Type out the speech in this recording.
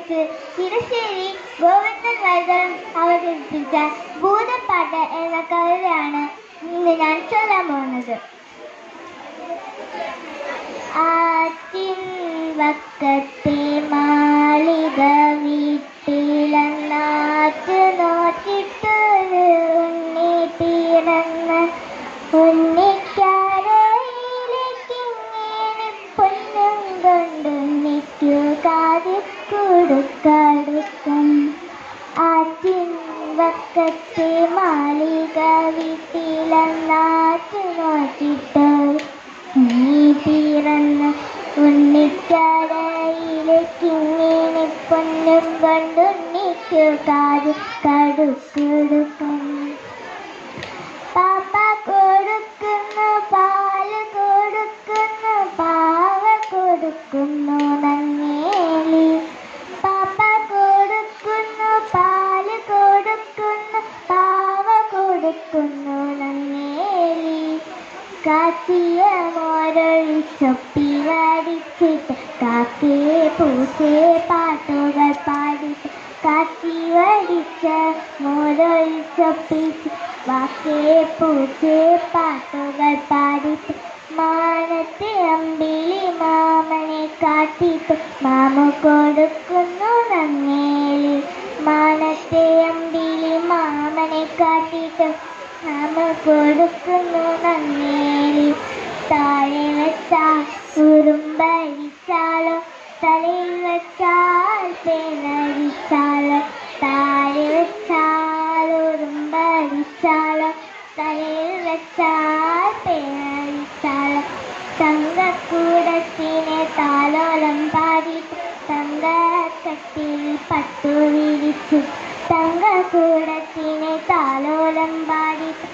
വെച്ച് ഇടശ്ശേരി ഗോവിന്ദൻ വൈദ്യൻ അവതരിപ്പിച്ച ഭൂതപ്പാട്ട് എന്ന കവിതയാണ് ഇന്ന് ഞാൻ ചൊല്ലാൻ പോകുന്നത്. ആറ്റിൻ വക്കത്തെ മാളിക വീട്ടിലെന്നാറ്റ് നോറ്റിട്ടൊരു ഉണ്ണി തീർന്ന ഉണ്ണിക്കാരയിലേക്കിങ്ങനെ പൊന്നും കൊണ്ടുണ്ണിക്കു കാതിക്കൊടുക്കടുക്കും. ആറ്റിൻ വക്കത്തെ മാളിക വീട്ടിലെന്നാറ്റ് നോറ്റിട്ടൊരു ഉണ്ണി തീർന്ന ഉണ്ണിക്കടയിലേക്കിങ്ങനെ പൊന്നും കൊണ്ടുണ്ണിക്കു കാതിക്കൊടുക്കും. പാപ്പ കൊടുക്കുന്നു പാല് കൊടുക്കുന്നു പാവ കൊടുക്കുന്നു നങ്ങേലി. പാപ്പ കൊടുക്കുന്നു പാല് കൊടുക്കുന്നു പാവ കൊടുക്കുന്നു നങ്ങേലി. കാച്ചിയ മോരൊഴിച്ചൊപ്പിലടിച്ചിട്ട് കാക്കേ പൂച്ചേ പാട്ടുകൾ പാടിട്ട് കാച്ചി വടിച്ച മോരൊഴിച്ചൊപ്പിച്ച് വാക്കേ പൂച്ചേ പാട്ടുകൾ പാടിട്ട് മാനത്തെ അമ്പിളി മാമനെ കാട്ടിട്ട് മാമു കൊടുക്കുന്നു നങ്ങേലി. മാനത്തെ അമ്പിളി മാമനെ കാട്ടിട്ട് മാമു കൊടുക്കുന്നു നങ്ങേലി. താഴെ വെച്ചാൽ ഉറുമ്പരിച്ചാലോ തലയിൽ വെച്ചാൽ പേനരിച്ചാലോ. താഴെ വെച്ചാൽ ഉറുമ്പരിച്ചാലോ തലയിൽ വെച്ചാൽ പേനരിച്ചാലോ. തങ്കക്കൂടത്തിനെ താലോലം പാടിയിട്ട് തങ്കക്കട്ടിൽ പട്ടു വിരിച്ചു. തങ്കക്കൂടത്തിനെ താലോലം പാടിയിട്ട്